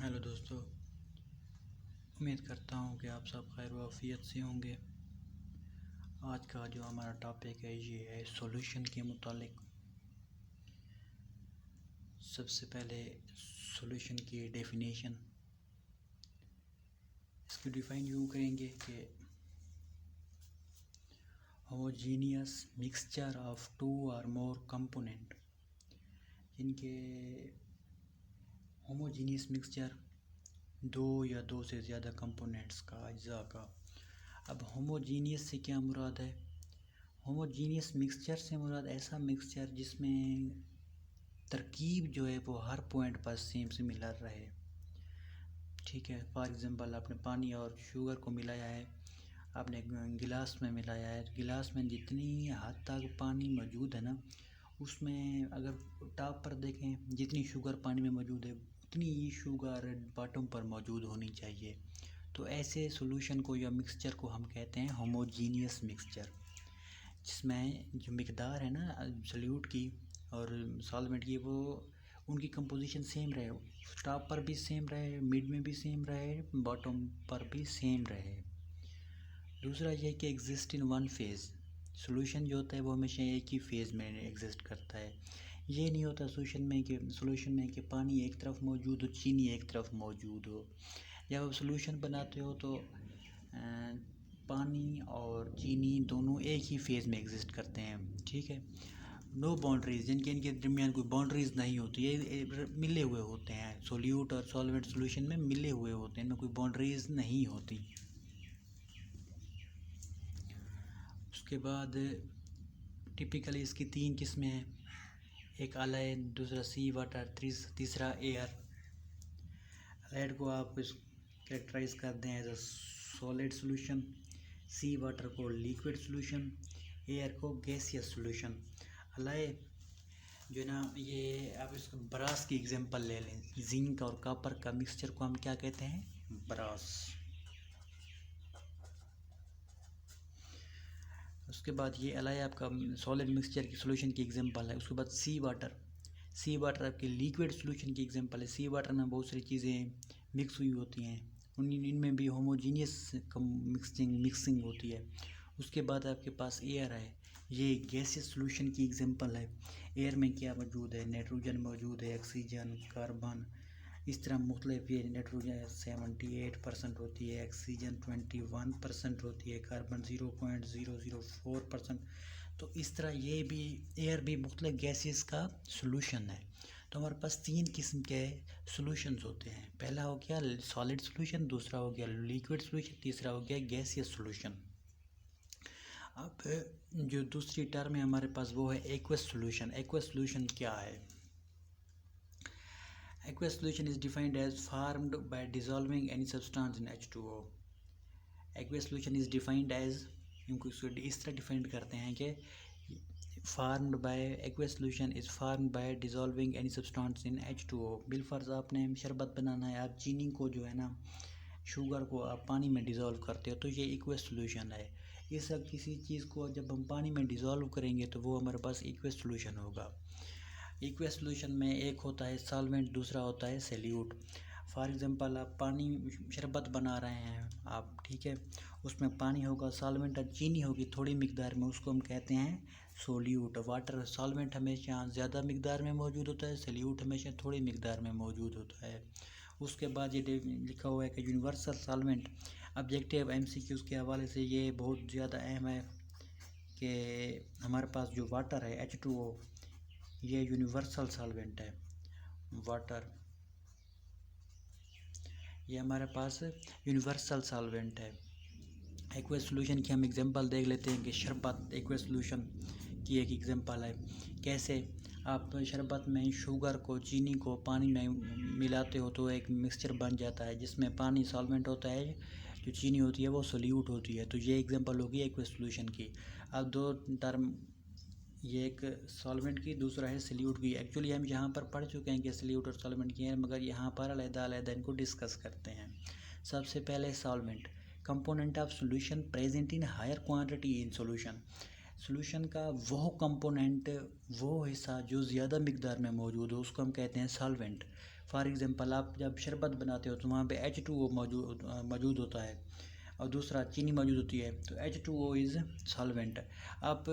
Hello दोस्तों, उम्मीद करता हूँ कि आप सब खैर वाफियत से होंगे। आज का जो हमारा टॉपिक है ये है सॉल्यूशन के मुतालिक। सबसे पहले सॉल्यूशन की डेफिनेशन, इसकी डिफ़ाइन यूँ करेंगे कि होमोजीनियस मिक्सचर ऑफ टू और मोर कंपोनेंट, जिनके होमोजीनियस मिक्सचर दो या दो से ज़्यादा कंपोनेंट्स का अज्जा का। अब होमोजीनियस से क्या मुराद है? होमोजीनियस मिक्सचर से मुराद ऐसा मिक्सचर जिसमें तरकीब जो है वो हर पॉइंट पर सेम सिमिलर रहे। ठीक है, फॉर एग्ज़ाम्पल आपने पानी और शुगर को मिलाया है, आपने गिलास में मिलाया है। गिलास में जितनी हद तक पानी मौजूद है ना, उसमें अगर टॉप पर देखें जितनी शुगर पानी में मौजूद है उतनी ही शुगर बॉटम पर मौजूद होनी चाहिए। तो ऐसे सॉल्यूशन को या मिक्सचर को हम कहते हैं होमोजीनियस मिक्सचर, जिसमें जो मिकदार है ना सॉल्यूट की और सॉल्वेंट की, वो उनकी कंपोजिशन सेम रहे, टॉप पर भी सेम रहे, मिड में भी सेम रहे, बॉटम पर भी सेम रहे। दूसरा ये कि exist in one phase. Solution जो होता है वो हमेशा एक ही फेज़ में एग्जिस्ट करता है। ये नहीं होता सॉल्यूशन में कि पानी एक तरफ मौजूद हो, चीनी एक तरफ मौजूद हो। जब आप सॉल्यूशन बनाते हो तो पानी और चीनी दोनों एक ही फेज़ में एग्जिस्ट करते हैं। ठीक है, नो बाउंड्रीज, जिनके इनके दरमियान कोई बाउंड्रीज नहीं होती, ये मिले हुए होते हैं। सोल्यूट और सॉल्वेंट सॉल्यूशन में मिले हुए होते हैं, इनमें कोई बाउंड्रीज नहीं होती। उसके बाद टिपिकली इसकी तीन किस्में हैं, एक अलाइड, दूसरा सी वाटर, तीसरा एयर। अलाइड को आप कैरेक्टराइज करते हैं as a solid solution, sea water को लिक्विड सॉल्यूशन, एयर को गैसियस सॉल्यूशन। अलाइड जो है ना, ये आप इसको ब्रास की एग्जांपल ले लें। जिंक और कॉपर का मिक्सचर को हम क्या कहते हैं? ब्रास। उसके बाद ये अलाइ आपका सॉलिड मिक्सचर की सॉल्यूशन की एग्जांपल है। उसके बाद सी वाटर आपकी लिक्विड सॉल्यूशन की एग्जांपल है। सी वाटर में बहुत सारी चीज़ें मिक्स हुई होती हैं, इनमें भी होमोजीनियस मिक्सिंग होती है। उसके बाद आपके पास एयर है, ये गैसियस सॉल्यूशन की एग्जांपल है। एयर में क्या मौजूद है? नाइट्रोजन मौजूद है, ऑक्सीजन, कार्बन, इस तरह मुख्तलिफ। ये नाइट्रोजन 78% होती है, ऑक्सीजन 21% होती है, कार्बन 0.004%। तो इस तरह ये भी एयर भी मुख्तलिफ गैसेस का सॉल्यूशन है। तो हमारे पास तीन किस्म के सॉल्यूशंस होते हैं। पहला हो गया सॉलिड सॉल्यूशन, दूसरा हो गया लिक्विड सॉल्यूशन, तीसरा हो गया गैसियस सॉल्यूशन। अब जो दूसरी टर्म है हमारे पास वो है एक्वस सॉल्यूशन। एक्वस सॉल्यूशन क्या है? Aqueous solution is defined as formed by dissolving any substance in H2O. Aqueous solution is defined as, इनको इस तरह डिफाइंड करते हैं कि formed by aqueous solution is formed by dissolving any substance in H2O। बिलफर्ज आपने शरबत बनाना है, आप चीनी को जो है ना, शुगर को आप पानी में डिज़ोल्व करते हो, तो ये एक्वस सॉल्यूशन है। ये सब किसी चीज़ को जब हम पानी में डिज़ोल्व करेंगे तो वो हमारे पास एक्वस सॉल्यूशन होगा। एक्वस सॉल्यूशन में एक होता है सॉल्वेंट, दूसरा होता है सॉल्यूट। फॉर एग्जांपल आप पानी शरबत बना रहे हैं आप, ठीक है, उसमें पानी होगा, सॉल्वेंट और चीनी होगी थोड़ी मिकदार में, उसको हम कहते हैं सोल्यूट। वाटर सॉल्वेंट हमेशा ज़्यादा मिकदार में मौजूद होता है, सॉल्यूट हमेशा थोड़ी मिकदार में मौजूद होता है। उसके बाद ये लिखा हुआ है कि यूनिवर्सल सॉल्वेंट। ऑब्जेक्टिव MCQs के हवाले से ये बहुत ज़्यादा अहम है कि हमारे पास जो वाटर है H2O, ये यूनिवर्सल सॉल्वेंट है। वाटर ये हमारे पास यूनिवर्सल सॉल्वेंट है। एक्वस सॉल्यूशन की हम एग्जांपल देख लेते हैं कि शरबत एक्वस सॉल्यूशन की एक एग्जांपल है। कैसे? आप शरबत में शुगर को, चीनी को पानी में मिलाते हो तो एक मिक्सचर बन जाता है, जिसमें पानी सॉल्वेंट होता है, जो चीनी होती है वो सोल्यूट होती है। तो ये एग्जांपल होगी एक्वस सॉल्यूशन की। अब दो टर्म, ये एक सॉल्वेंट की, दूसरा है सॉल्यूट की। एक्चुअली हम यहाँ पर पढ़ चुके हैं कि सॉल्यूट और सॉल्वेंट की हैं, मगर यहाँ पर अलग-अलग इनको डिस्कस करते हैं। सबसे पहले solvent, component of solution present in higher quantity in solution. Solution का वो कंपोनेंट, वो हिस्सा जो ज़्यादा मिकदार में मौजूद हो उसको हम कहते हैं सॉल्वेंट। फॉर एग्जांपल आप जब शरबत बनाते हो तो वहाँ पे H2O मौजूद होता है और दूसरा चीनी मौजूद होती है, तो H2O इज़ सॉल्वेंट। आप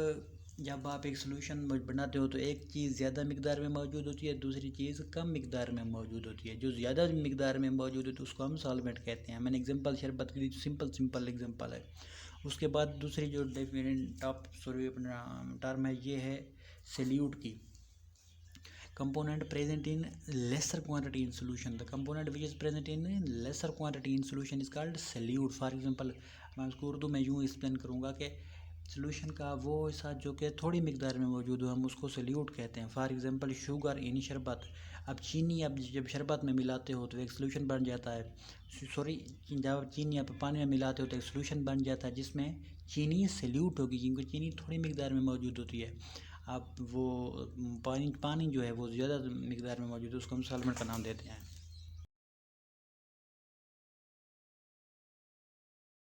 जब आप एक सॉल्यूशन बनाते हो तो एक चीज़ ज़्यादा मिकदार में मौजूद होती है, दूसरी चीज़ कम मिकदार में मौजूद होती है। जो ज़्यादा मिकदार में मौजूद है तो उसको हम सॉल्वेंट कहते हैं। मैंने एग्जांपल शरबत के लिए सिंपल एग्जांपल है। उसके बाद दूसरी जो अपना टर्म है ये है सल्यूट की। component present in lesser quantity in solution, the component which is present in lesser quantity in solution is called solute. for example मैं उसको उर्दू में यूँ एक्सप्लेन करूँगा कि सोल्यूशन का वो हिस्सा जो कि थोड़ी मिकदार में मौजूद हो हम उसको सल्यूट कहते हैं। फॉर एग्जांपल शुगर इन शरबत, अब चीनी आप जब शरबत में मिलाते हो तो एक सोल्यूशन बन जाता है, जब चीनी आप पानी में मिलाते हो तो एक सोल्यूशन बन जाता है जिसमें चीनी सल्यूट होगी, क्योंकि चीनी थोड़ी मिकदार में मौजूद होती है। आप वो पानी जो है वो ज़्यादा मिकदार में मौजूद है उसको हम सॉल्वेंट का नाम देते हैं।